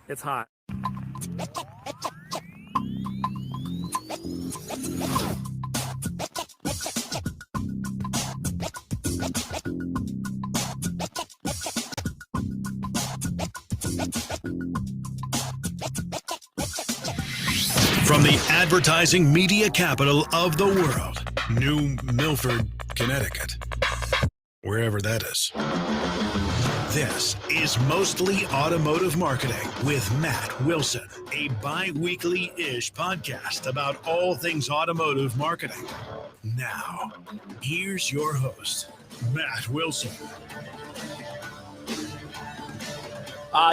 It's hot. From the advertising media capital of the world, New Milford, Connecticut, wherever that is. This is Mostly Automotive Marketing with Matt Wilson, a bi-weekly-ish podcast about all things automotive marketing. Now, here's your host, Matt Wilson.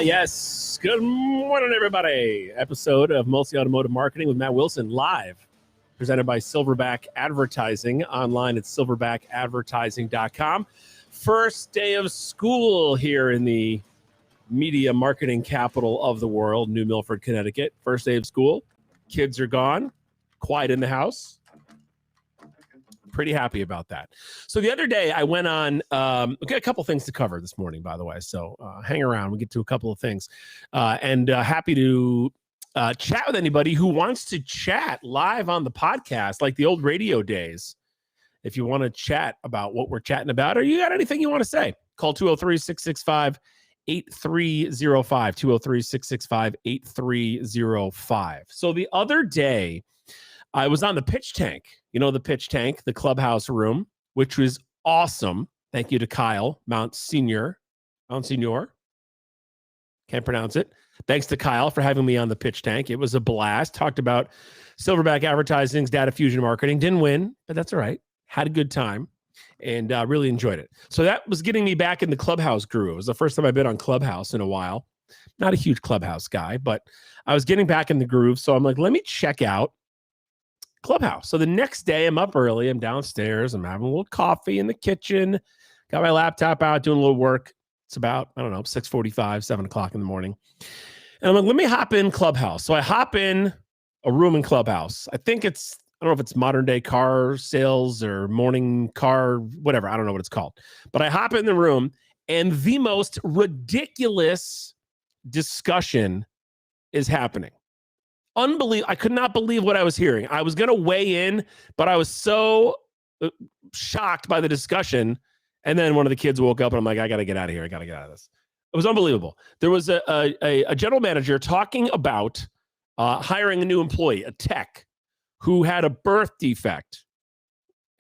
Yes. Good morning, everybody. Episode of Mostly Automotive Marketing with Matt Wilson, live, presented by Silverback Advertising, online at silverbackadvertising.com. First day of school here in the media marketing capital of the world, New Milford, Connecticut. First day of school. Kids are gone. Quiet in the house. Pretty happy about that. So the other day I went on, we got a couple things to cover this morning, by the way. So hang around. We'll get to a couple of things. And happy to chat with anybody who wants to chat live on the podcast, like the old radio days. If you want to chat about what we're chatting about, or you got anything you want to say, call 203-665-8305, 203-665-8305. So the other day, I was on the pitch tank, the pitch tank, the Clubhouse room, which was awesome. Thank you to Kyle, Monsignor. Can't pronounce it. Thanks to Kyle for having me on the pitch tank. It was a blast. Talked about Silverback Advertising's data fusion marketing. Didn't win, but that's all right. Had a good time and really enjoyed it. So that was getting me back in the Clubhouse groove. It was the first time I've been on Clubhouse in a while. Not a huge Clubhouse guy, but I was getting back in the groove. So I'm like, let me check out Clubhouse. So the next day I'm up early. I'm downstairs. I'm having a little coffee in the kitchen. Got my laptop out, doing a little work. It's about, 6:45, 7 o'clock in the morning. And I'm like, let me hop in Clubhouse. So I hop in a room in Clubhouse. I don't know if it's modern day car sales or morning car, whatever. I don't know what it's called. But I hop in the room and the most ridiculous discussion is happening. Unbelievable. I could not believe what I was hearing. I was going to weigh in, but I was so shocked by the discussion. And then one of the kids woke up and I'm like, I got to get out of here. I got to get out of this. It was unbelievable. There was a general manager talking about hiring a new employee, a tech, who had a birth defect,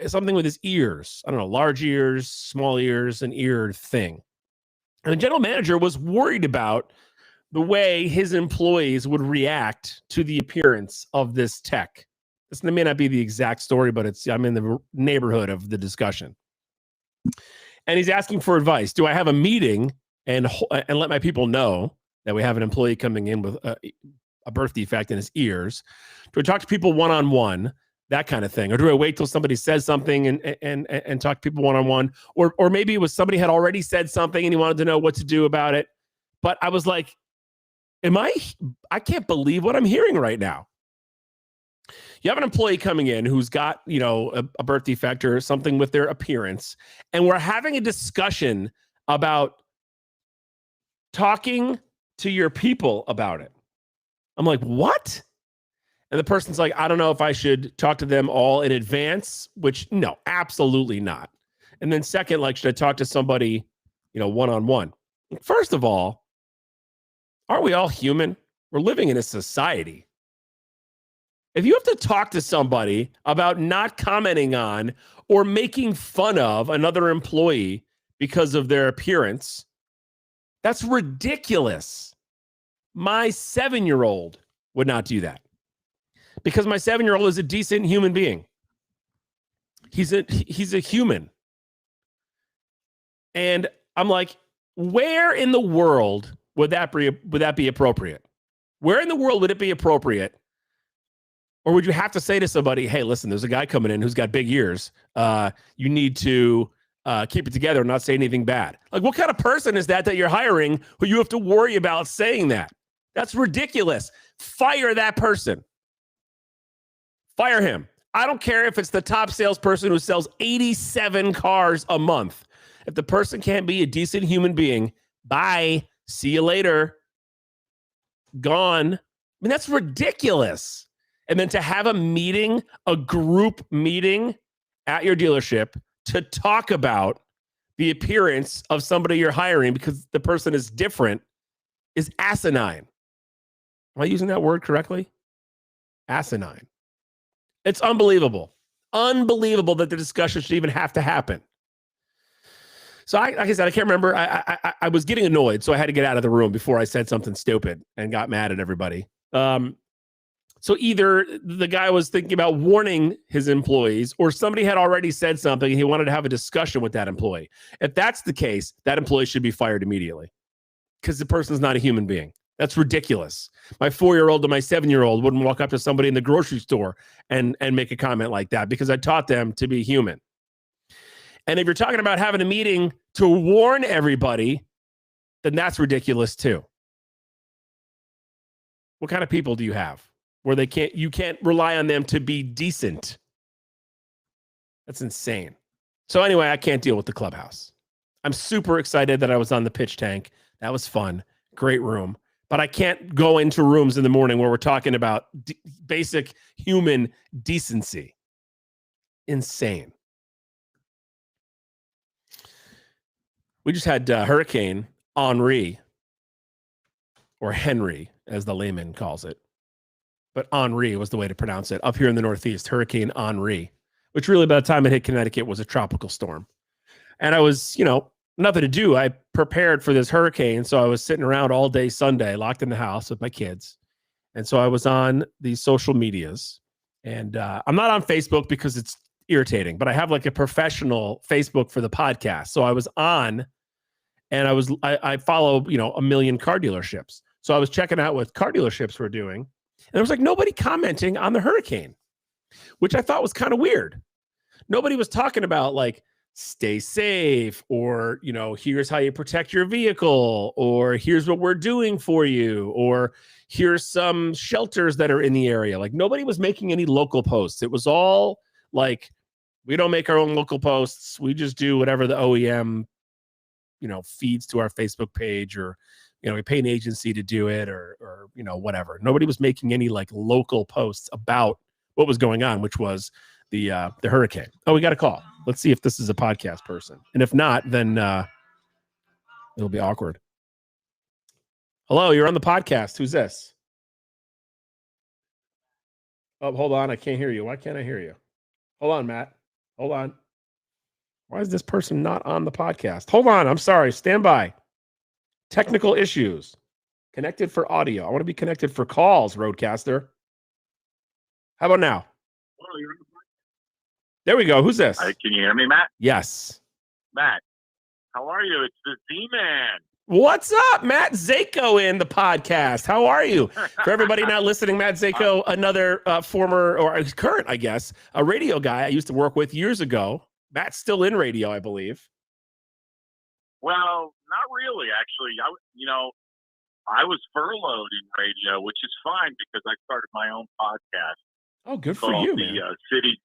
something with his ears. I don't know, large ears, small ears, an ear thing. And the general manager was worried about the way his employees would react to the appearance of this tech. This may not be the exact story, but I'm in the neighborhood of the discussion. And he's asking for advice. Do I have a meeting and let my people know that we have an employee coming in with a birth defect in his ears? Do I talk to people one-on-one, that kind of thing? Or do I wait till somebody says something and talk to people one-on-one? Or maybe it was somebody had already said something and he wanted to know what to do about it. But I was like, I can't believe what I'm hearing right now. You have an employee coming in who's got, a birth defect or something with their appearance, and we're having a discussion about talking to your people about it. I'm like, what? And the person's like, I don't know if I should talk to them all in advance, which no, absolutely not. And then second, like, should I talk to somebody, one-on-one? First of all, aren't we all human? We're living in a society. If you have to talk to somebody about not commenting on or making fun of another employee because of their appearance, that's ridiculous. My 7-year-old would not do that because my 7-year-old is a decent human being. He's a human. And I'm like, where in the world would that be appropriate? Where in the world would it be appropriate? Or would you have to say to somebody, hey, listen, there's a guy coming in who's got big ears. You need to keep it together and not say anything bad. Like, what kind of person is that you're hiring who you have to worry about saying that? That's ridiculous. Fire that person. Fire him. I don't care if it's the top salesperson who sells 87 cars a month. If the person can't be a decent human being, bye. See you later. gone. I mean, that's ridiculous. And then to have a meeting, a group meeting at your dealership to talk about the appearance of somebody you're hiring because the person is different is asinine. Am I using that word correctly? Asinine. It's unbelievable. Unbelievable that the discussion should even have to happen. So like I said, I can't remember. I was getting annoyed, so I had to get out of the room before I said something stupid and got mad at everybody. So either the guy was thinking about warning his employees or somebody had already said something and he wanted to have a discussion with that employee. If that's the case, that employee should be fired immediately because the person's not a human being. That's ridiculous. My 4-year-old and my 7-year-old wouldn't walk up to somebody in the grocery store and make a comment like that because I taught them to be human. And if you're talking about having a meeting to warn everybody, then that's ridiculous too. What kind of people do you have where you can't rely on them to be decent? That's insane. So anyway, I can't deal with the Clubhouse. I'm super excited that I was on the pitch tank. That was fun. Great room. But I can't go into rooms in the morning where we're talking about basic human decency. Insane. We just had Hurricane Henri, or Henry, as the layman calls it. But Henri was the way to pronounce it. Up here in the Northeast, Hurricane Henri, which really by the time it hit Connecticut was a tropical storm. And I was, nothing to do. I prepared for this hurricane. So I was sitting around all day Sunday, locked in the house with my kids. And so I was on these social medias. And I'm not on Facebook because it's irritating, but I have like a professional Facebook for the podcast. So I was on and I follow, a million car dealerships. So I was checking out what car dealerships were doing. And there was like nobody commenting on the hurricane, which I thought was kind of weird. Nobody was talking about like, stay safe, or, here's how you protect your vehicle, or here's what we're doing for you, or here's some shelters that are in the area. Like nobody was making any local posts. It was all like, we don't make our own local posts. We just do whatever the OEM, feeds to our Facebook page, or, we pay an agency to do it, or whatever. Nobody was making any like local posts about what was going on, which was the hurricane. Oh, we got a call. Let's see if this is a podcast person. And if not, then it'll be awkward. Hello, you're on the podcast. Who's this? Oh, hold on. I can't hear you. Why can't I hear you? Hold on, Matt. Hold on. Why is this person not on the podcast? Hold on. I'm sorry. Stand by. Technical issues. Connected for audio. I want to be connected for calls, Roadcaster. How about now? Oh, you're on the podcast. There we go. Who's this? Can you hear me, Matt? Yes. Matt, how are you? It's the Z-Man. What's up? Matt Zako in the podcast. How are you? For everybody not listening, Matt Zako, another former, or current, I guess, a radio guy I used to work with years ago. Matt's still in radio, I believe. Well, not really, actually. I was furloughed in radio, which is fine because I started my own podcast. Oh, good for you, man. City.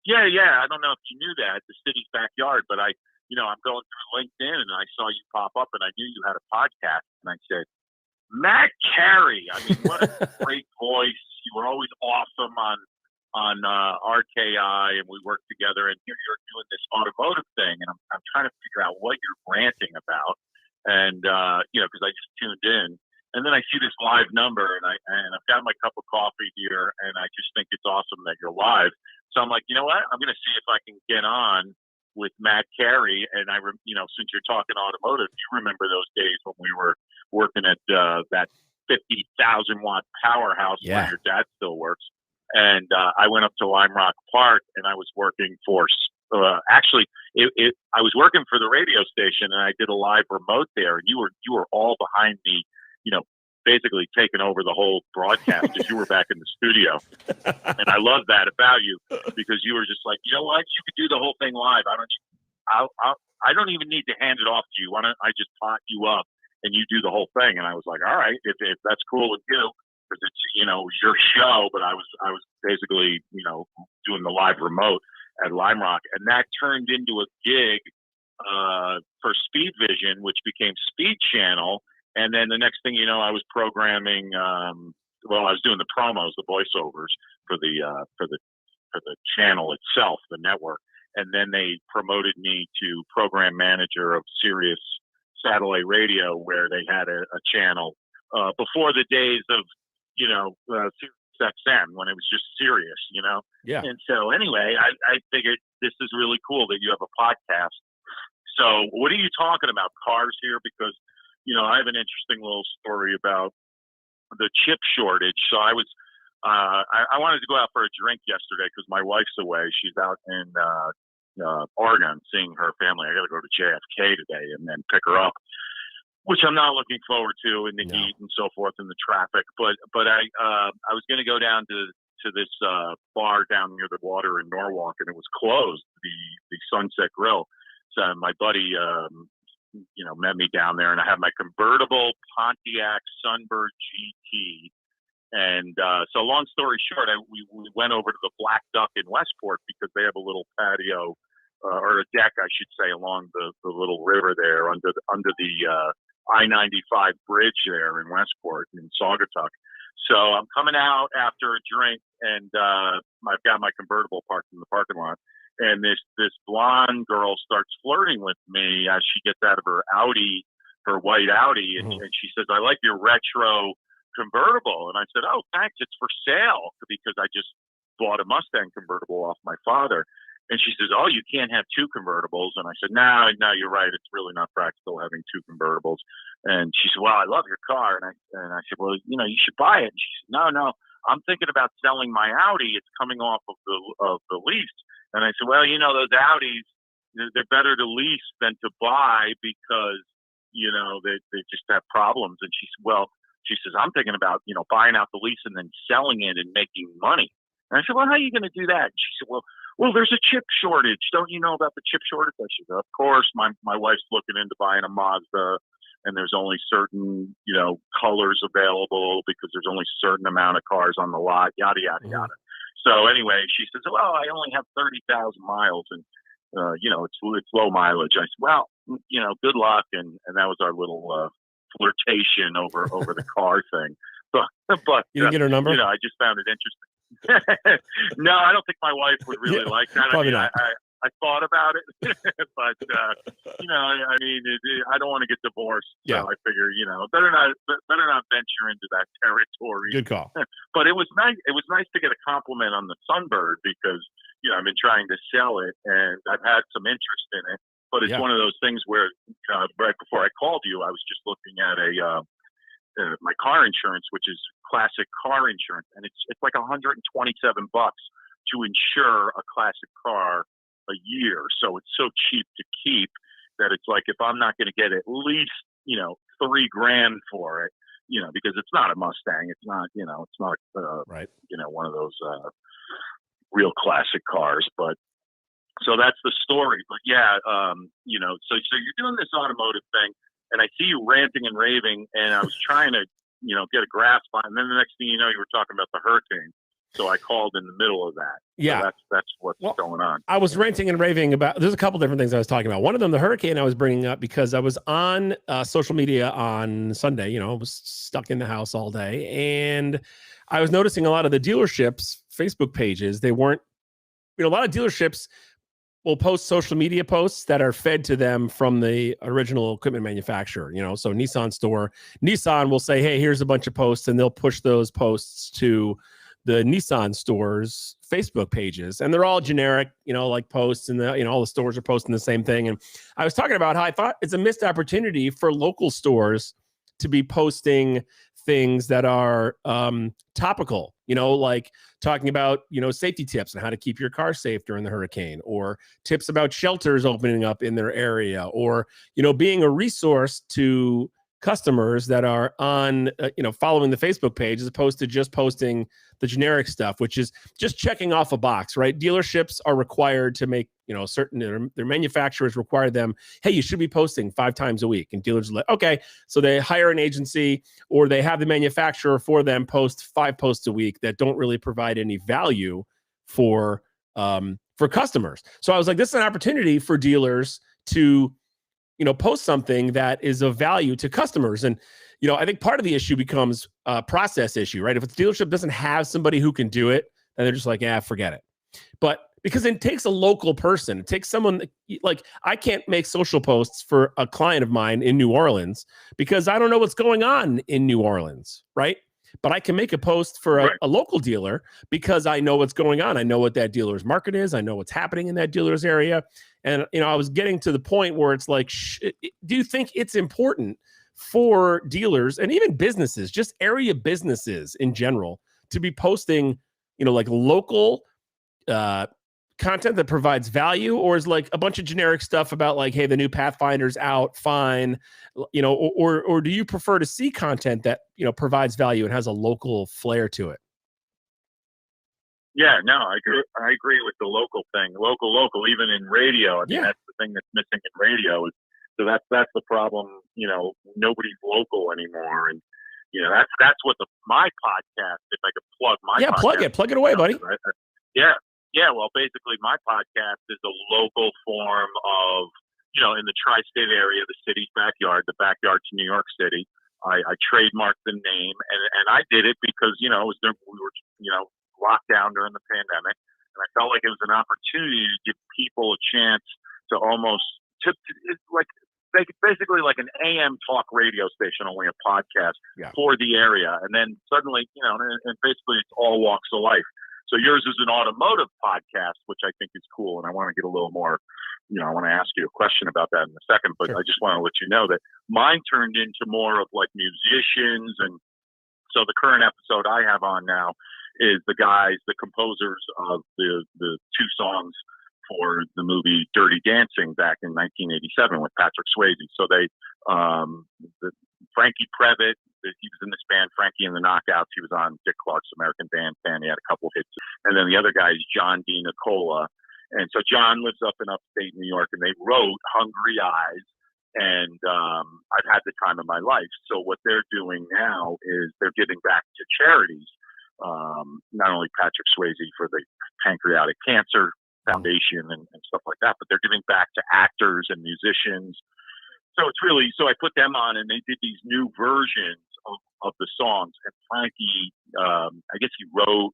Yeah. I don't know if you knew that, the City's Backyard, but I'm going through LinkedIn and I saw you pop up and I knew you had a podcast. And I said, Matt Carey. I mean, what a great voice. You were always awesome on RKI, and we worked together. And here you're doing this automotive thing, and I'm trying to figure out what you're ranting about. And because I just tuned in, and then I see this live number, and I've got my cup of coffee here, and I just think it's awesome that you're live. So I'm like, you know what? I'm going to see if I can get on with Matt Carey. And since you're talking automotive, you remember those days when we were working at that 50,000 watt powerhouse where your dad still works. And I went up to Lime Rock Park, and I was working for. I was working for the radio station, and I did a live remote there. And you were all behind me, basically taking over the whole broadcast because you were back in the studio. And I love that about you because you were just like, you know what, you could do the whole thing live. I don't even need to hand it off to you. Why don't I just pot you up and you do the whole thing? And I was like, all right, if that's cool with you. Because it's it was your show, but I was basically doing the live remote at Lime Rock, and that turned into a gig for Speed Vision, which became Speed Channel, And then the next thing you know, I was programming. Well, I was doing the promos, the voiceovers for the channel itself, the network. And then they promoted me to program manager of Sirius Satellite Radio, where they had a channel before the days of, Sirius XM, when it was just Sirius, Yeah. And so anyway, I figured this is really cool that you have a podcast. So what are you talking about, cars here? Because, I have an interesting little story about the chip shortage. So I was, I wanted to go out for a drink yesterday because my wife's away. She's out in Oregon seeing her family. I got to go to JFK today and then pick her up, which I'm not looking forward to in the heat and so forth and the traffic. But I was going to go down to this bar down near the water in Norwalk, and it was closed, the Sunset Grill. So my buddy, met me down there, and I had my convertible Pontiac Sunbird GT. And so long story short, we went over to the Black Duck in Westport because they have a little patio or a deck, I should say, along the little river there under the I-95 bridge there in Westport in Saugatuck. So I'm coming out after a drink, and I've got my convertible parked in the parking lot. And this blonde girl starts flirting with me as she gets out of her Audi, her white Audi, and she says, "I like your retro convertible." And I said, "Oh, thanks, it's for sale," because I just bought a Mustang convertible off my father. And she says, "Oh, you can't have two convertibles." And I said, No, you're right. It's really not practical having two convertibles." And she said, "Well, I love your car." And I said, "Well, you should buy it." And she said, No, I'm thinking about selling my Audi. It's coming off of the lease." And I said, "Well, those Audis, they're better to lease than to buy because, they just have problems." And she says, "I'm thinking about, buying out the lease and then selling it and making money." And I said, "Well, how are you going to do that?" And she said, well, there's a chip shortage. Don't you know about the chip shortage?" I said, "Of course, my wife's looking into buying a Mazda, and there's only certain, colors available because there's only a certain amount of cars on the lot, yada, yada, yada." So anyway, she says, "Well, I only have 30,000 miles and, it's low mileage." I said, "Well, good luck." And that was our little flirtation over the car thing. But You didn't get her number? I just found it interesting. No, I don't think my wife would really like that. Probably not. I thought about it, but I don't want to get divorced. So I figure, better not venture into that territory. Good call. But it was nice. It was nice to get a compliment on the Sunbird because I've been trying to sell it and I've had some interest in it. But it's one of those things where right before I called you, I was just looking at my car insurance, which is classic car insurance, and it's like $127 to insure a classic car a year. So it's so cheap to keep that it's like, if I'm not going to get at least $3,000 for it, because it's not a Mustang, it's not right, one of those real classic cars. But so that's the story. But so you're doing this automotive thing, and I see you ranting and raving, and I was trying to get a grasp on, and then the next thing you know, you were talking about the hurricane. So I called in the middle of that. Yeah. So that's what's going on. I was ranting and raving about, there's a couple different things I was talking about. One of them, the hurricane, I was bringing up because I was on social media on Sunday. I was stuck in the house all day, and I was noticing a lot of the dealerships' Facebook pages, they weren't, a lot of dealerships will post social media posts that are fed to them from the original equipment manufacturer. So Nissan will say, "Hey, here's a bunch of posts," and they'll push those posts to the Nissan stores' Facebook pages, and they're all generic, like posts, and all the stores are posting the same thing. And I was talking about how I thought it's a missed opportunity for local stores to be posting things that are topical, like talking about, safety tips and how to keep your car safe during the hurricane, or tips about shelters opening up in their area, or, being a resource to customers that are on, following the Facebook page, as opposed to just posting the generic stuff, which is just checking off a box, right? Dealerships are required to make, certain, their manufacturers require them, "Hey, you should be posting 5 times a week." And dealers are like, okay. So they hire an agency, or they have the manufacturer for them post 5 posts a week that don't really provide any value for customers. So I was like, this is an opportunity for dealers to post something that is of value to customers. And, I think part of the issue becomes a process issue, right? If a dealership doesn't have somebody who can do it, then they're just like, forget it. But because it takes a local person, it takes someone like, I can't make social posts for a client of mine in New Orleans because I don't know what's going on in New Orleans, right? But I can make a post for a local dealer because I know what's going on. I know what that dealer's market is. I know what's happening in that dealer's area. And, I was getting to the point where it's like, do you think it's important for dealers and even businesses, just area businesses in general, to be posting, like local content that provides value, or is like a bunch of generic stuff about like, hey, the new Pathfinder's out, fine, or do you prefer to see content that provides value and has a local flair to it? Yeah, no, I agree with the local thing. Local, even in radio. I mean, that's the thing that's missing in radio. So that's the problem. Nobody's local anymore, and that's what my podcast. If I could plug my podcast, plug it away, buddy. Right? Yeah. Well, basically, my podcast is a local form of, in the tri-state area, the city's backyard, the backyard to New York City. I trademarked the name, and I did it because, we were, locked down during the pandemic, and I felt like it was an opportunity to give people a chance to almost, basically like an AM talk radio station, only a podcast for the area. And then suddenly, and basically it's all walks of life. So yours is an automotive podcast, which I think is cool. And I want to get a little more, I want to ask you a question about that in a second, but I just want to let you know that mine turned into more of like musicians. And so the current episode I have on now is the composers of the two songs for the movie Dirty Dancing back in 1987 with Patrick Swayze. So they, Frankie Previtt, he was in this band, Frankie and the Knockouts. He was on Dick Clark's American Bandstand. He had a couple hits. And then the other guy is John D. Nicola. And so John lives up in upstate New York, and they wrote Hungry Eyes. And I've had the time of my life. So what they're doing now is they're giving back to charities. Not only Patrick Swayze for the Pancreatic Cancer Foundation and stuff like that, but they're giving back to actors and musicians. So it's really, so I put them on, and they did these new versions of the songs. And Frankie, I guess he wrote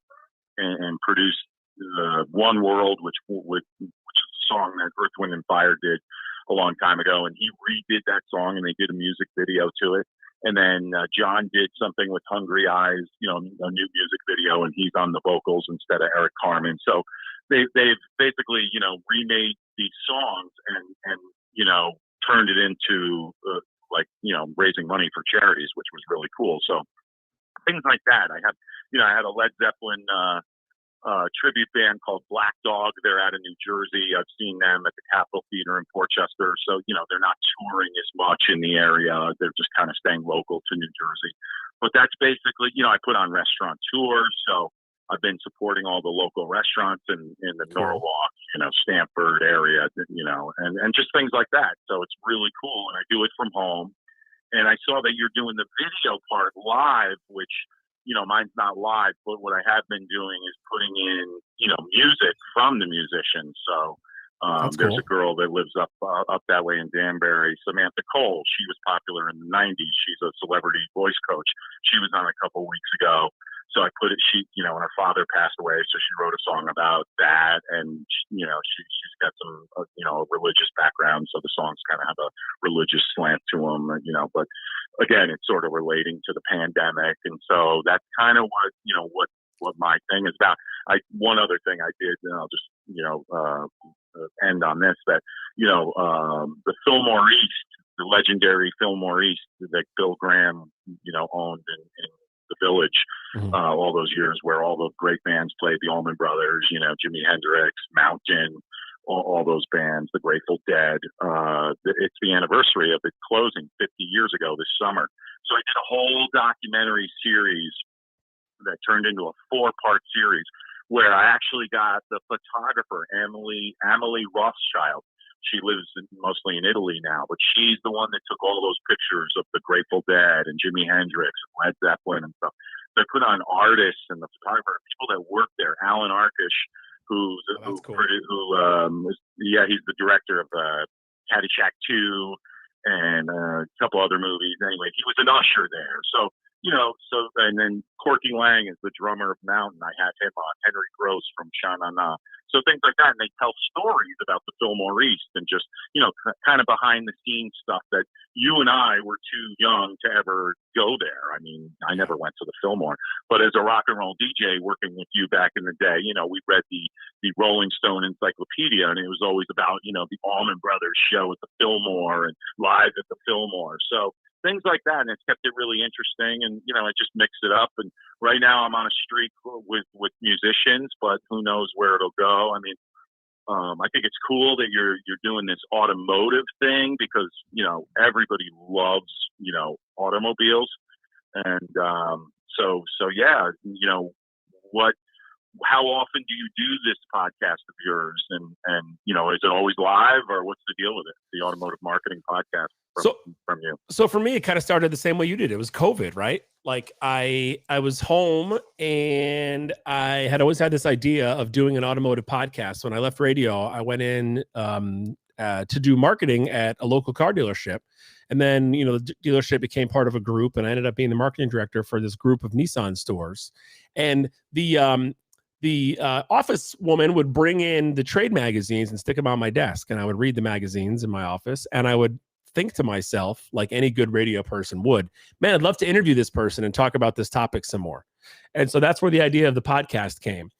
and produced One World, which is a song that Earth, Wind and Fire did a long time ago. And he redid that song, and they did a music video to it. And then John did something with Hungry Eyes, a new music video, and he's on the vocals instead of Eric Carmen. So they've basically, remade these songs and turned it into raising money for charities, which was really cool. So things like that. I had a Led Zeppelin tribute band called Black Dog. They're out of New Jersey. I've seen them at the Capitol Theater in Portchester. So, they're not touring as much in the area. They're just kind of staying local to New Jersey. But that's basically, I put on restaurant tours. So I've been supporting all the local restaurants in the Norwalk, Stamford area, and just things like that. So it's really cool. And I do it from home. And I saw that you're doing the video part live, which, mine's not live, but what I have been doing is putting in, music from the musicians. So there's a girl that lives up that way in Danbury, Samantha Cole. She was popular in the 90s. She's a celebrity voice coach. She was on a couple weeks ago. So I put it, when her father passed away, so she wrote a song about that. And, she's got some, a religious background. So the songs kind of have a religious slant to them, but again, it's sort of relating to the pandemic. And so that's kind of what my thing is about. One other thing I did, and I'll just, end on this, that, the Fillmore East, the legendary Fillmore East that Bill Graham, owned in the Village, all those years where all the great bands played, the Allman Brothers, Jimi Hendrix, Mountain, all those bands, the Grateful Dead. It's the anniversary of it closing 50 years ago this summer. So I did a whole documentary series that turned into a 4-part series where I actually got the photographer, Amelie Rothschild. She lives mostly in Italy now, but she's the one that took all those pictures of the Grateful Dead and Jimi Hendrix and Led Zeppelin and stuff. They put on artists and the photographer, people that work there. Alan Arkish, he's the director of Caddyshack 2, and a couple other movies. Anyway, he was an usher there. So, and then Corky Lang is the drummer of Mountain. I had him on, Henry Gross from Sha Na Na. So things like that. And they tell stories about the Fillmore East and just, kind of behind the scenes stuff that you and I were too young to ever go there. I mean, I never went to the Fillmore, but as a rock and roll DJ working with you back in the day, we read the Rolling Stone Encyclopedia, and it was always about, the Allman Brothers show at the Fillmore and live at the Fillmore. So things like that, and it's kept it really interesting, and I just mixed it up. And right now I'm on a streak with musicians, but who knows where it'll go. I mean, I think it's cool that you're doing this automotive thing because everybody loves automobiles, and so yeah, how often do you do this podcast of yours, and is it always live, or what's the deal with it, the Automotive Marketing Podcast from you? So for me, it kind of started the same way you did. It was COVID, right? Like I was home, and I had always had this idea of doing an automotive podcast. So when I left radio, I went in to do marketing at a local car dealership. And then, the dealership became part of a group, and I ended up being the marketing director for this group of Nissan stores. And the office woman would bring in the trade magazines and stick them on my desk, and I would read the magazines in my office, and I would think to myself, like any good radio person would, man, I'd love to interview this person and talk about this topic some more. And so that's where the idea of the podcast came.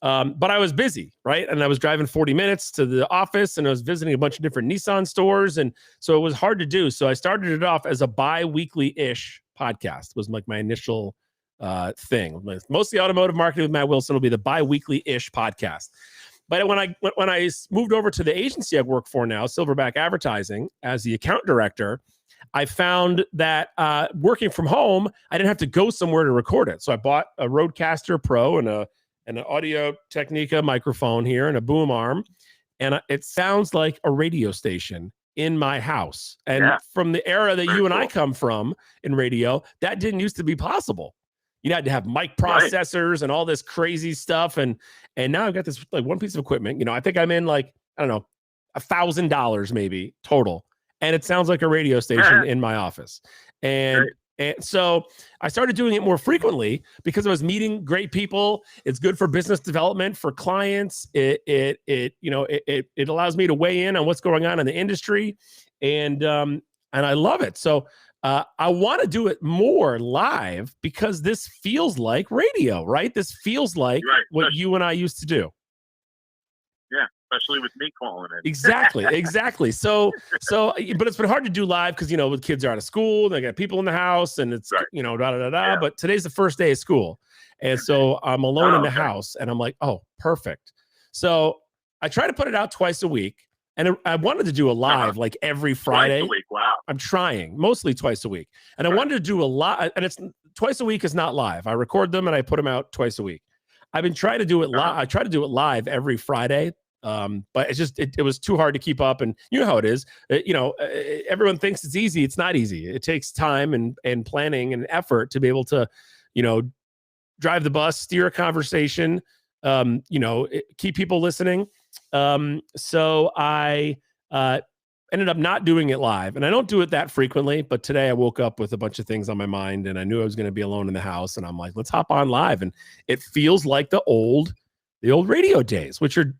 But I was busy, right? And I was driving 40 minutes to the office, and I was visiting a bunch of different Nissan stores. And so it was hard to do. So I started it off as a bi-weekly-ish podcast. It was like my initial thing. Mostly Automotive Marketing with Matt Wilson will be the bi-weekly-ish podcast. But when I moved over to the agency I work for now, Silverback Advertising, as the account director, I found that working from home, I didn't have to go somewhere to record it. So I bought a Rodecaster Pro and an Audio Technica microphone here and a boom arm, and it sounds like a radio station in my house. And from the era that you and I come from in radio, that didn't used to be possible. You had to have mic processors and all this crazy stuff. And now I've got this like one piece of equipment. I think I'm in like, I don't know, $1,000 maybe total. And it sounds like a radio station in my office. And so I started doing it more frequently because I was meeting great people. It's good for business development for clients. It allows me to weigh in on what's going on in the industry. And I love it. So I want to do it more live because this feels like radio, right? This feels like what you and I used to do. Yeah, especially with me calling it. Exactly. So, but it's been hard to do live because, the kids are out of school, they got people in the house, and it's, Yeah. But today's the first day of school. And so I'm alone in the house, and I'm like, oh, perfect. So I try to put it out twice a week. And I wanted to do a live like every Friday. Twice a week, wow. I'm trying, mostly twice a week. And I wanted to do a lot, and it's twice a week is not live. I record them and I put them out twice a week. I've been trying to do it live. I try to do it live every Friday. But it's just, it was too hard to keep up. And you know how it is, everyone thinks it's easy. It's not easy. It takes time and planning and effort to be able to, drive the bus, steer a conversation, keep people listening. So I ended up not doing it live, and I don't do it that frequently, but today I woke up with a bunch of things on my mind, and I knew I was going to be alone in the house, and I'm like, let's hop on live. And it feels like the old radio days, which are,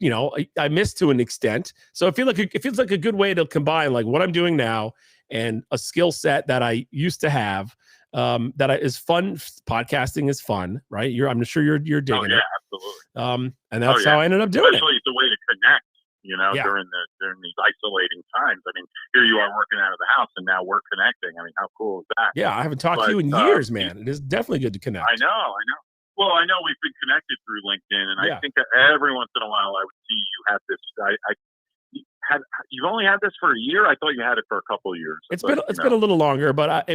I miss to an extent. So it feels like a good way to combine like what I'm doing now and a skill set that I used to have. Is fun. Podcasting is fun, right? I'm sure you're digging it. Absolutely. And that's how I ended up doing Especially it's a way to connect, during these isolating times. I mean, here you are working out of the house, and now we're connecting. I mean, how cool is that? Yeah, I haven't talked to you in years, man. It is definitely good to connect. I know. Well, I know we've been connected through LinkedIn, and I think that every once in a while I would see you have this. You've only had this for a year? I thought you had it for a couple of years. It's been a little longer, but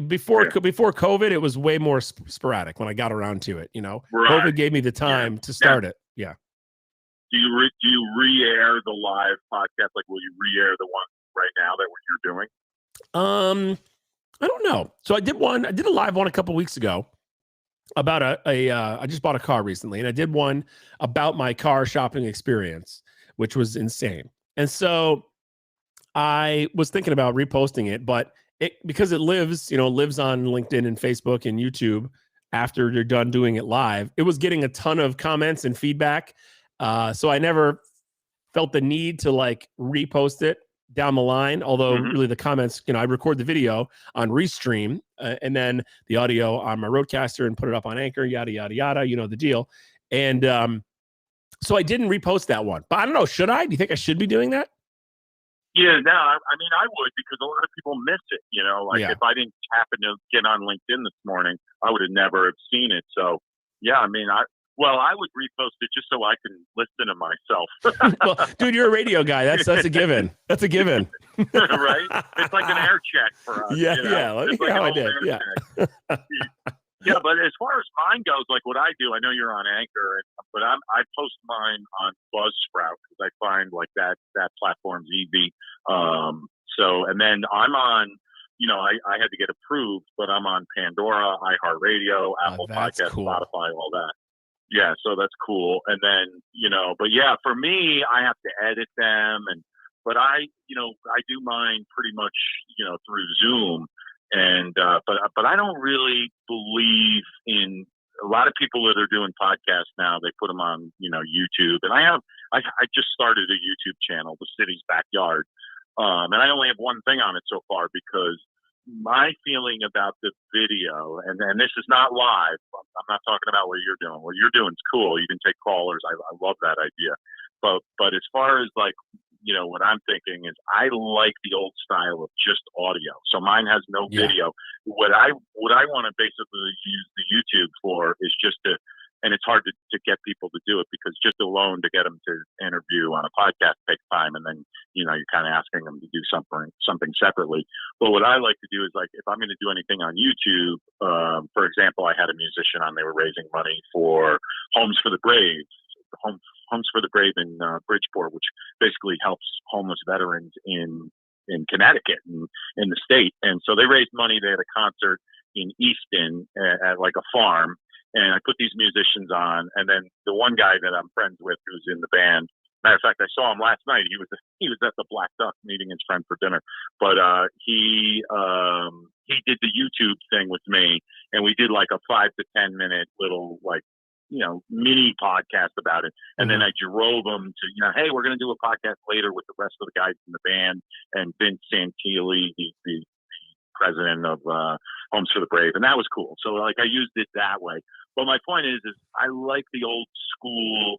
before COVID, it was way more sporadic when I got around to it. COVID gave me the time to start it. Yeah. Do you re-air the live podcast? Like, will you re-air the one right now that what you're doing? I don't know. So I did a live one a couple weeks ago about I just bought a car recently, and I did one about my car shopping experience, which was insane. And so I was thinking about reposting it, but because it lives on LinkedIn and Facebook and YouTube after you're done doing it live, it was getting a ton of comments and feedback. So I never felt the need to like repost it down the line. Although really the comments, I record the video on Restream and then the audio on my Rodecaster and put it up on Anchor, yada, yada, yada, the deal. And so I didn't repost that one, but I don't know. Should I? Do you think I should be doing that? Yeah, no, I mean, I would, because a lot of people miss it, if I didn't happen to get on LinkedIn this morning, I would have never have seen it. So, yeah, I mean, I would repost it just so I can listen to myself. Well, dude, you're a radio guy. That's a given. That's a given. Right? It's like an air check for us. Yeah, yeah. Let me hear how I did. Yeah. Yeah, but as far as mine goes, like what I do, I know you're on Anchor, but I post mine on Buzzsprout because I find like that platform's easy. And then I'm on, I had to get approved, but I'm on Pandora, iHeartRadio, Apple Podcasts, cool. Spotify, all that. Yeah, so that's cool. And then, but yeah, for me, I have to edit them, but I do mine pretty much, through Zoom. And but I don't really believe in a lot of people that are doing podcasts now. They put them on YouTube, and I just started a YouTube channel, The City's Backyard, and I only have one thing on it so far because my feeling about the video, and this is not live. I'm not talking about what you're doing. What you're doing is cool. You can take callers. I love that idea. But as far as like, what I'm thinking is I like the old style of just audio. So mine has no video. What I want to basically use the YouTube for is just to, and it's hard to get people to do it because just alone to get them to interview on a podcast takes time. And then, you're kind of asking them to do something separately. But what I like to do is like, if I'm going to do anything on YouTube, for example, I had a musician on, they were raising money for Homes for the Brave, Homes for the Brave in Bridgeport, which basically helps homeless veterans in Connecticut and in the state. And so they raised money. They had a concert in Easton at like a farm. And I put these musicians on. And then the one guy that I'm friends with who's in the band, matter of fact, I saw him last night. He was at the Black Duck meeting his friend for dinner. But he did the YouTube thing with me. And we did like a 5 to 10 minute little like, mini podcast about it. And then I drove them to, hey, we're going to do a podcast later with the rest of the guys in the band and Vince Santilli, the president of Homes for the Brave. And that was cool. So like I used it that way. But my point is I like the old school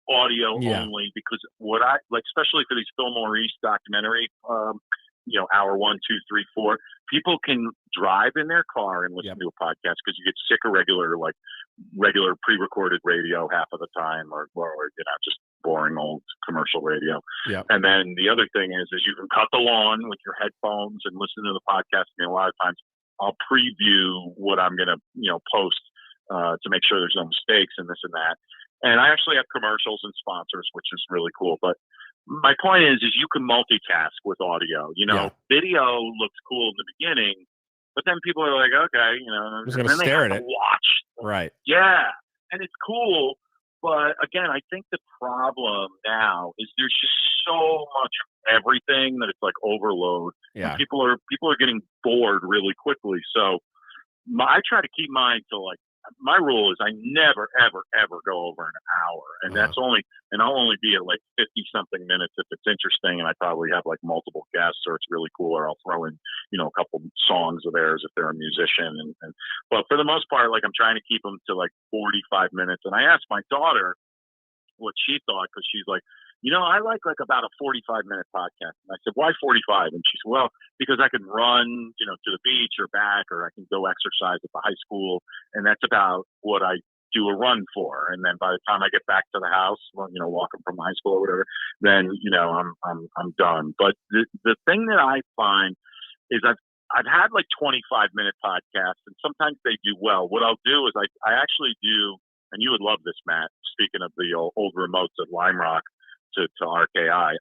audio only because what I like, especially for these Phil Maurice documentary, hour 1, 2, 3, 4, people can drive in their car and listen to a podcast because you get sick of regular pre-recorded radio half of the time or just boring old commercial radio. And then the other thing is you can cut the lawn with your headphones and listen to the podcast. I mean, a lot of times I'll preview what I'm going to post to make sure there's no mistakes and this and that. And I actually have commercials and sponsors, which is really cool. But my point is you can multitask with audio. Video looks cool in the beginning, but then people are like, okay, I'm just going to stare at it. Watch. Right. Yeah. And it's cool. But again, I think the problem now is there's just so much of everything that it's like overload. Yeah. And people are getting bored really quickly. So I try to keep mine to like, my rule is I never, ever, ever go over an hour. And I'll only be at like 50 something minutes if it's interesting. And I probably have like multiple guests or it's really cool. Or I'll throw in, a couple songs of theirs if they're a musician. But for the most part, like I'm trying to keep them to like 45 minutes. And I asked my daughter what she thought, because she's like, I like about a 45-minute podcast. And I said, why 45? And she said, well, because I can run, to the beach or back, or I can go exercise at the high school. And that's about what I do a run for. And then by the time I get back to the house, walking from high school or whatever, then, I'm done. But the thing that I find is I've had like 25-minute podcasts, and sometimes they do well. What I'll do is I actually do, and you would love this, Matt, speaking of the old remotes at Lime Rock to RKI.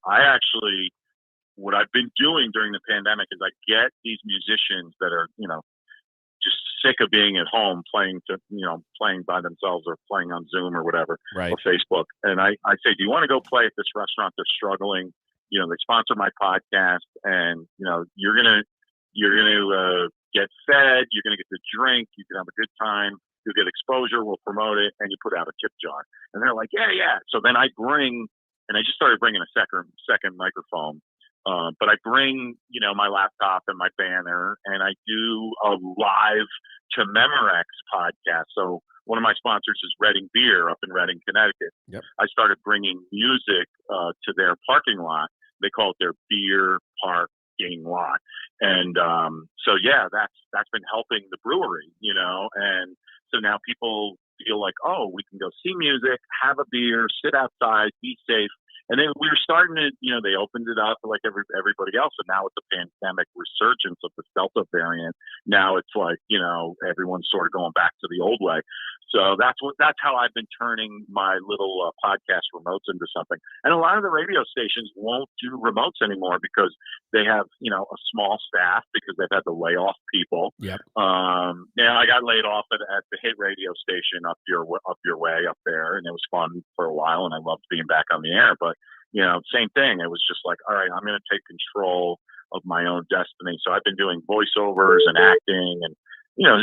What I've been doing during the pandemic is I get these musicians that are, just sick of being at home playing by themselves or playing on Zoom or whatever, right, or Facebook. And I say, do you want to go play at this restaurant? They're struggling. they sponsor my podcast, and you're gonna get fed, you're gonna get to drink, you can have a good time, you'll get exposure, we'll promote it, and you put out a tip jar. And they're like, yeah. So then I just started bringing a second microphone. But I bring, my laptop and my banner, and I do a live to Memorex podcast. So one of my sponsors is Reading Beer up in Reading, Connecticut. Yep. I started bringing music to their parking lot. They call it their beer parking lot. And so, yeah, that's been helping the brewery, and so now people feel like, oh, we can go see music, have a beer, sit outside, be safe. And then we were starting to, they opened it up like everybody else. And now with the pandemic resurgence of the Delta variant, now it's like, everyone's sort of going back to the old way. So that's how I've been turning my little podcast remotes into something. And a lot of the radio stations won't do remotes anymore because they have, a small staff because they've had to lay off people. Yep. I got laid off at the hit radio station up your way up there, and it was fun for a while, and I loved being back on the air. But same thing. It was just like, all right, I'm going to take control of my own destiny. So I've been doing voiceovers and acting, and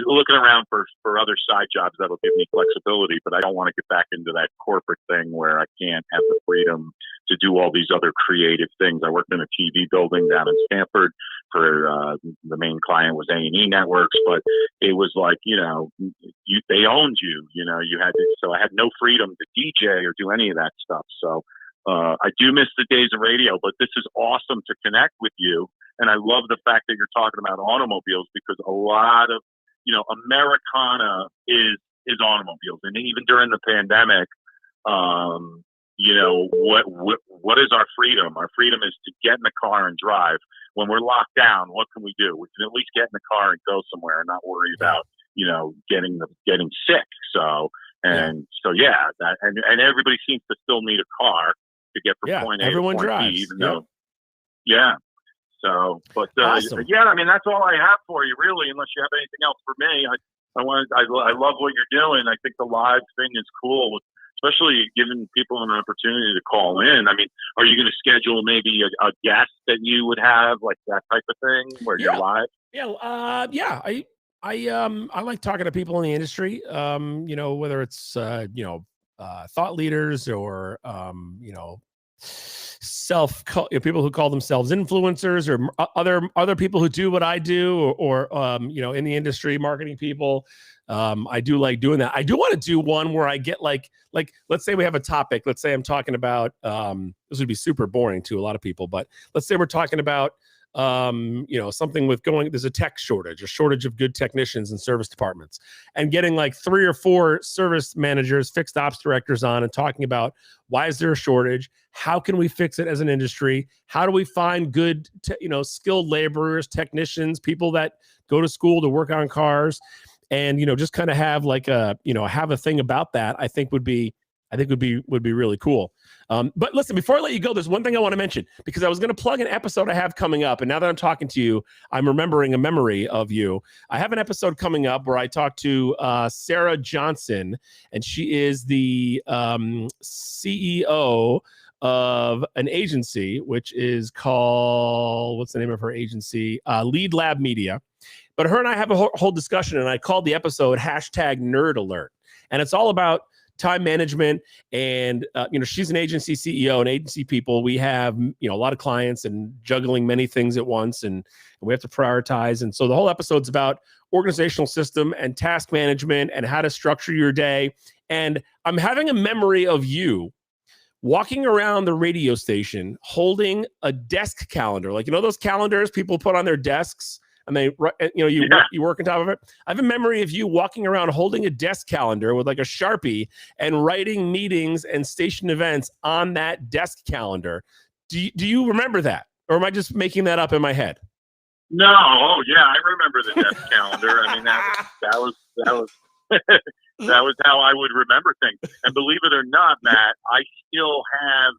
looking around for other side jobs that'll give me flexibility. But I don't want to get back into that corporate thing where I can't have the freedom to do all these other creative things. I worked in a TV building down in Stanford for the main client was A&E Networks, but it was like, they owned you, you had to, so I had no freedom to DJ or do any of that stuff. So I do miss the days of radio, but this is awesome to connect with you. And I love the fact that you're talking about automobiles, because a lot of, Americana is automobiles. And even during the pandemic, what is our freedom? Our freedom is to get in the car and drive. When we're locked down, what can we do? We can at least get in the car and go somewhere and not worry about, getting sick. So that, and everybody seems to still need a car to get from point A to point drives. B, even though, So, but awesome. That's all I have for you, really. Unless you have anything else for me, I love what you're doing. I think the live thing is cool, especially giving people an opportunity to call in. I mean, are you going to schedule maybe a guest that you would have, like that type of thing, where you're live? Yeah. I like talking to people in the industry. Whether it's thought leaders or people who call themselves influencers, or other people who do what I do, or in the industry, marketing people. I do like doing that. I do want to do one where I get like let's say we have a topic. Let's say I'm talking about this would be super boring to a lot of people, but let's say we're talking about something with there's a tech shortage, a shortage of good technicians in service departments, and getting like 3 or 4 service managers, fixed ops directors on and talking about why is there a shortage? How can we fix it as an industry? How do we find good, skilled laborers, technicians, people that go to school to work on cars, and, just kind of have like have a thing about that. I think would be really cool. But listen, before I let you go, there's one thing I want to mention, because I was going to plug an episode I have coming up. And now that I'm talking to you, I'm remembering a memory of you. I have an episode coming up where I talk to Sarah Johnson, and she is the CEO of an agency, which is called, what's the name of her agency? Lead Lab Media. But her and I have a whole discussion, and I called the episode #NerdAlert. And it's all about time management. And, she's an agency CEO, and agency people. We have, a lot of clients and juggling many things at once, and we have to prioritize. And so the whole episode's about organizational system and task management and how to structure your day. And I'm having a memory of you walking around the radio station holding a desk calendar, like, those calendars people put on their desks, and they, you work on top of it. I have a memory of you walking around holding a desk calendar with like a Sharpie and writing meetings and station events on that desk calendar. Do you remember that? Or am I just making that up in my head? No. Oh yeah. I remember the desk calendar. I mean, that was that was how I would remember things. And believe it or not, Matt, I still have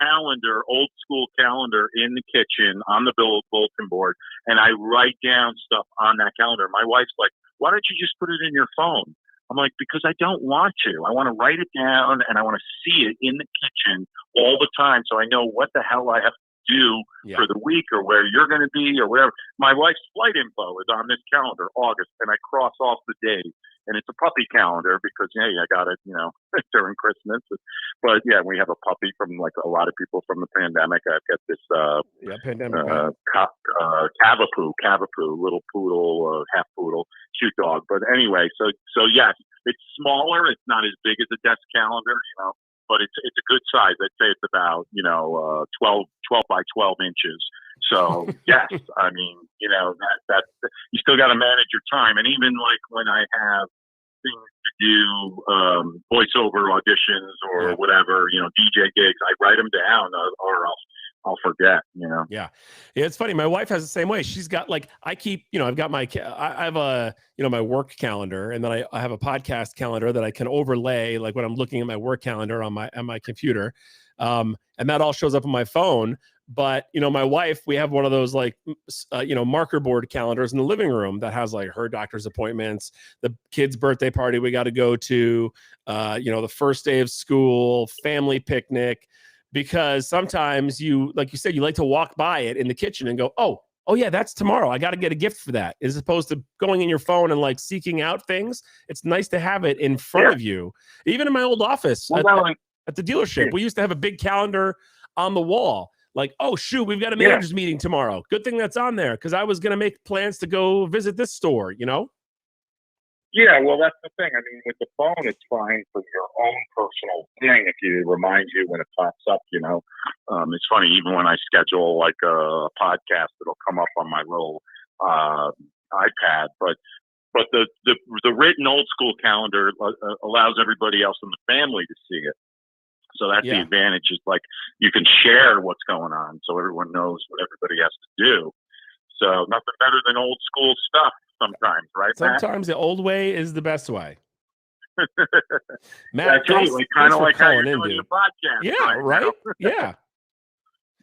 calendar, old school calendar in the kitchen on the bulletin board, and I write down stuff on that calendar. My wife's like, why don't you just put it in your phone? I'm like, because I don't want to. I want to write it down, and I want to see it in the kitchen all the time, so I know what the hell I have to do for the week or where you're going to be or whatever. My wife's flight info is on this calendar, August, and I cross off the days. And it's a puppy calendar because, hey, I got it, during Christmas. But yeah, we have a puppy from like a lot of people from the pandemic. I've got this Cavapoo, little poodle, half poodle, cute dog. But anyway, so yes, it's smaller. It's not as big as a desk calendar, but it's a good size. I'd say it's about 12 by 12 inches. So yes, I mean, that you still got to manage your time. And even like when I have things to do, voiceover auditions or whatever, DJ gigs, I write them down or I'll forget, Yeah. It's funny. My wife has the same way. She's got like, I keep, I've got I have a, my work calendar, and then I have a podcast calendar that I can overlay, like when I'm looking at my work calendar on my computer. And that all shows up on my phone. But, my wife, we have one of those like, marker board calendars in the living room that has like her doctor's appointments, the kid's birthday party we got to go to, the first day of school, family picnic, because sometimes like you said, you like to walk by it in the kitchen and go, oh yeah, that's tomorrow. I got to get a gift for that. As opposed to going in your phone and like seeking out things. It's nice to have it in front of you. Even in my old office at the dealership, we used to have a big calendar on the wall. Like, oh, shoot, we've got a manager's meeting tomorrow. Good thing that's on there because I was going to make plans to go visit this store, Yeah, well, that's the thing. I mean, with the phone, it's fine for your own personal thing if you remind you when it pops up, It's funny, even when I schedule like a podcast, it'll come up on my little iPad. But the written old school calendar allows everybody else in the family to see it. So that's the advantage, is like you can share what's going on so everyone knows what everybody has to do. So nothing better than old school stuff sometimes, right? Sometimes the old way is the best way. Matt, that's right. Kind of like how you're doing your podcast. Yeah, right? Yeah.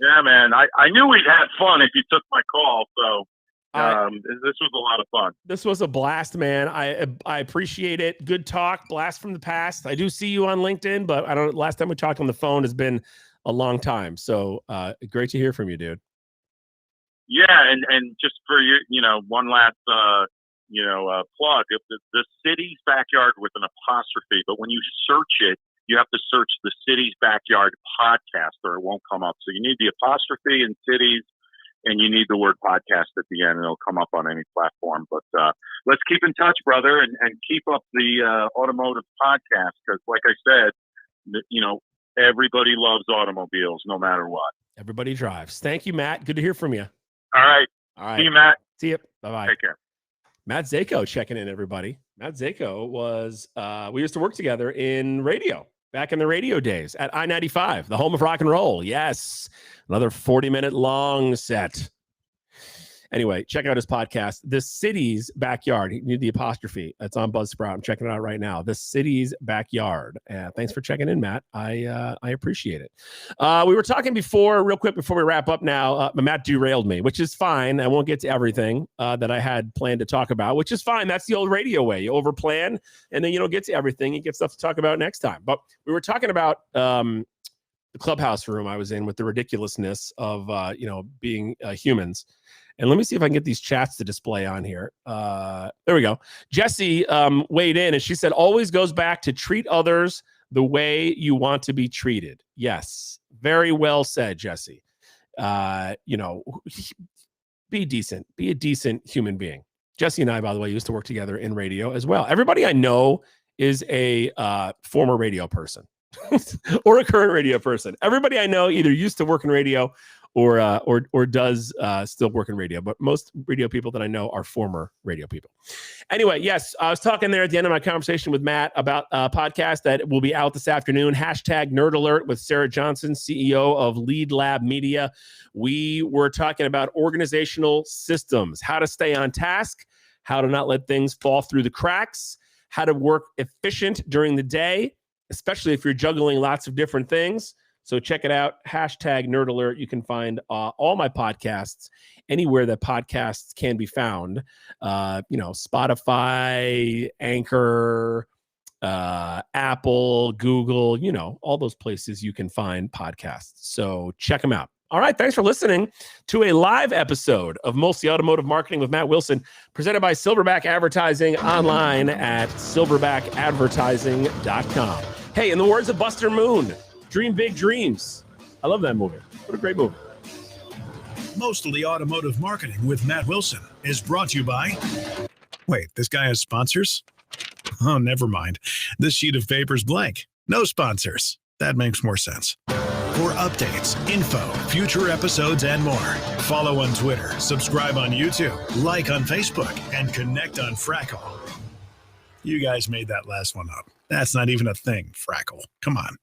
Yeah, man. I knew we'd have fun if you took my call. So this was a lot of fun. This was a blast, man. I appreciate it. Good talk. Blast from the past. I do see you on LinkedIn, but last time we talked on the phone has been a long time. So great to hear from you, dude. Yeah, and just for you, one last plug. If the city's backyard with an apostrophe, but when you search it, you have to search the City's Backyard podcast, or it won't come up. So you need the apostrophe in cities, and you need the word podcast at the end, and it'll come up on any platform. But let's keep in touch, brother, and keep up the Automotive podcast, because like I said, everybody loves automobiles no matter what. Everybody drives. Thank you, Matt. Good to hear from you. All right. See you, Matt. See you. Bye-bye. Take care. Matt Zako checking in, everybody. Matt Zako was, we used to work together in radio back in the radio days at I-95, the home of rock and roll. Yes. Another 40-minute long set. Anyway, check out his podcast, The City's Backyard. You need the apostrophe. It's on Buzzsprout. I'm checking it out right now. The City's Backyard. Thanks for checking in, Matt. I appreciate it. We were talking real quick before we wrap up now. Matt derailed me, which is fine. I won't get to everything that I had planned to talk about, which is fine. That's the old radio way. You overplan, and then you don't get to everything. You get stuff to talk about next time. But we were talking about the Clubhouse room I was in with the ridiculousness of, being humans. And let me see if I can get these chats to display on here. There we go. Jessie weighed in, and she said, always goes back to treat others the way you want to be treated. Yes. Very well said, Jessie. Be decent. Be a decent human being. Jessie and I, by the way, used to work together in radio as well. Everybody I know is a former radio person or a current radio person. Everybody I know either used to work in radio or does still work in radio, but most radio people that I know are former radio people. Anyway, yes, I was talking there at the end of my conversation with Matt about a podcast that will be out this afternoon, #Nerd Alert with Sarah Johnson, CEO of Lead Lab Media. We were talking about organizational systems, how to stay on task, how to not let things fall through the cracks, how to work efficient during the day, especially if you're juggling lots of different things. So check it out, #Nerd Alert. You can find all my podcasts anywhere that podcasts can be found. Spotify, Anchor, Apple, Google, all those places you can find podcasts. So check them out. All right. Thanks for listening to a live episode of Mostly Automotive Marketing with Matt Wilson, presented by Silverback Advertising, online at silverbackadvertising.com. Hey, in the words of Buster Moon, dream big dreams. I love that movie. What a great movie. Mostly Automotive Marketing with Matt Wilson is brought to you by... Wait, this guy has sponsors? Oh, never mind. This sheet of paper's blank. No sponsors. That makes more sense. For updates, info, future episodes, and more, follow on Twitter, subscribe on YouTube, like on Facebook, and connect on Frackle. You guys made that last one up. That's not even a thing, Frackle. Come on.